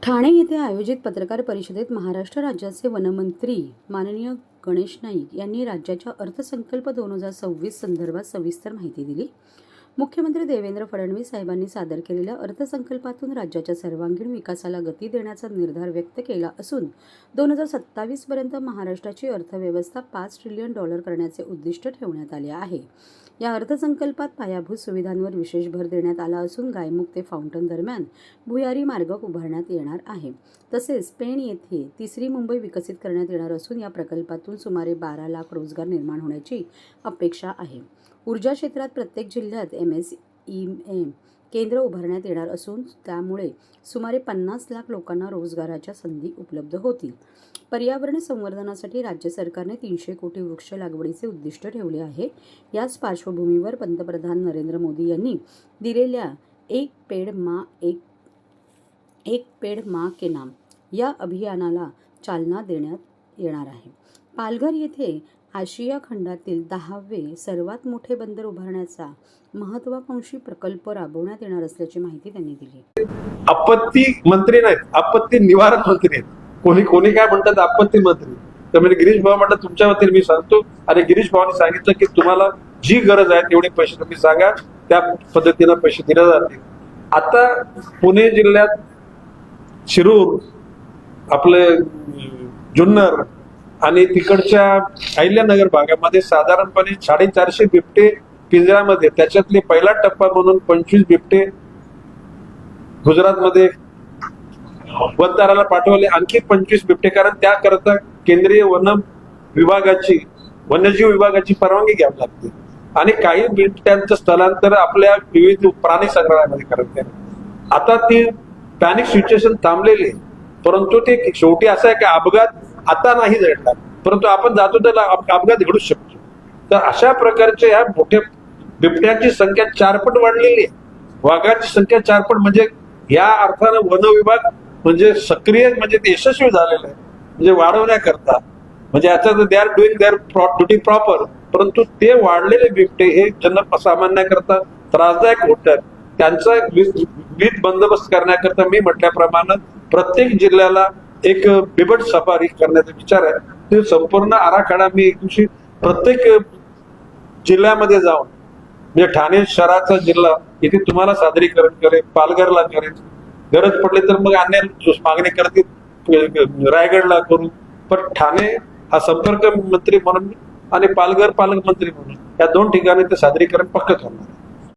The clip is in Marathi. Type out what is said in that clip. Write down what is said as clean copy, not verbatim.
ठाणे येथे आयोजित पत्रकार परिषदेत महाराष्ट्र राज्याचे वनमंत्री माननीय गणेश नाईक यांनी राज्याच्या अर्थसंकल्प 2026 संदर्भात सविस्तर माहिती दिली। मुख्यमंत्री देवेंद्र फडणवीस साहेबांनी सादर केलेल्या अर्थसंकल्पातून राज्याच्या सर्वांगीण विकासाला गती देण्याचा निर्धार व्यक्त केला असून 2027 पर्यंत महाराष्ट्राची अर्थव्यवस्था $5 ट्रिलियन करण्याचे उद्दिष्ट ठेवण्यात आले आहे। या अर्थसंकल्पात पायाभूत सुविधांवर विशेष भर देण्यात आला असून गायमुख ते फाउंटन दरम्यान भुयारी मार्ग उभारण्यात येणार आहे। तसेच पेण येथे तिसरी मुंबई विकसित करण्यात येणार असून या प्रकल्पातून सुमारे 12 लाख रोजगार निर्माण होण्याची अपेक्षा आहे। ऊर्जा क्षेत्रात प्रत्येक जिल्ह्यात MSEM केंद्र उभारण्यात येणार असून त्यामुळे सुमारे 50 लाख लोकांना रोजगाराच्या संधी उपलब्ध होतील। पर्यावरण संवर्धनासाठी राज्य सरकारने 300 कोटी वृक्ष लागवडीचे उद्दिष्ट ठेवले आहे। याच पार्श्वभूमीवर पंतप्रधान नरेंद्र मोदी यांनी दिलेल्या एक पेड़ माँ के नाम या अभियानाला चालना देण्यात येणार आहे। पालघर येथे आशिया खंडातील 10वे सर्वात मोठे बंदर उभारण्याचा महत्त्वाकांक्षी प्रकल्प राबवण्यात येणार असल्याची माहिती त्यांनी दिली। आपत्ती मंत्री नाहीत, आपत्ती निवारण मंत्री आहेत। कोणी काय म्हणतात आपत्ती मंत्री, तर म्हणजे गिरीश भाऊ म्हणतात तुमच्या वतीने मी सांगतो, आणि गिरीश भाऊंनी सांगितलं की तुम्हाला जी गरज आहे तेवढे पैसे तुम्ही सांगा, त्या पद्धतीने पैसे दिले जातील। आता पुणे जिल्ह्यात शिरूर, आपले जुन्नर आणि तिकडच्या अहिल्यानगर भागामध्ये साधारणपणे 450 बिबटे पिंजऱ्यामध्ये, त्याच्यातले पहिला टप्पा म्हणून 25 बिबटे गुजरातमध्ये वनताराला पाठवले, आणखी 25 बिबटे, कारण त्याकरता केंद्रीय वन्यजीव विभागाची परवानगी घ्यावी लागते आणि काही बिबट्यांचं स्थलांतर आपल्या विविध प्राणी संग्रहालयामध्ये करत आहे। आता ती पॅनिक सिच्युएशन थांबलेली, परंतु ते शेवटी असं आहे की अपघात आता नाही घडणार, परंतु आपण जातो तर अपघात घडू शकतो। तर अशा प्रकारच्या या मोठ्या बिबट्यांची संख्या 4 पट वाढलेली आहे, वाघाची संख्या 4 पट, म्हणजे या अर्थानं वन विभाग म्हणजे सक्रिय, म्हणजे ते यशस्वी झालेलं आहे, म्हणजे वाढवण्याकरता, म्हणजे आता they are doing their duty proper, परंतु ते वाढलेले बिबटे हे जनसामान्याकरता त्रासदायक होतात। त्यांचा वीज बंदोबस्त करण्याकरता मी म्हटल्याप्रमाणे प्रत्येक जिल्ह्याला एक बिबट सफारी करण्याचा विचार आहे। ते संपूर्ण आराखडा मी एक दिवशी प्रत्येक जिल्ह्यामध्ये जाऊन, म्हणजे ठाणे शहराचा जिल्हा इथे तुम्हाला सादरीकरण करेल, पालघरला करेल, गरज पडली तर मग अन्य मागणी करतील रायगडला करू, पण ठाणे हा संपर्क मंत्री म्हणून आणि पालघर पालकमंत्री म्हणून या 2 ठिकाणी ते सादरीकरण पक्क करणार।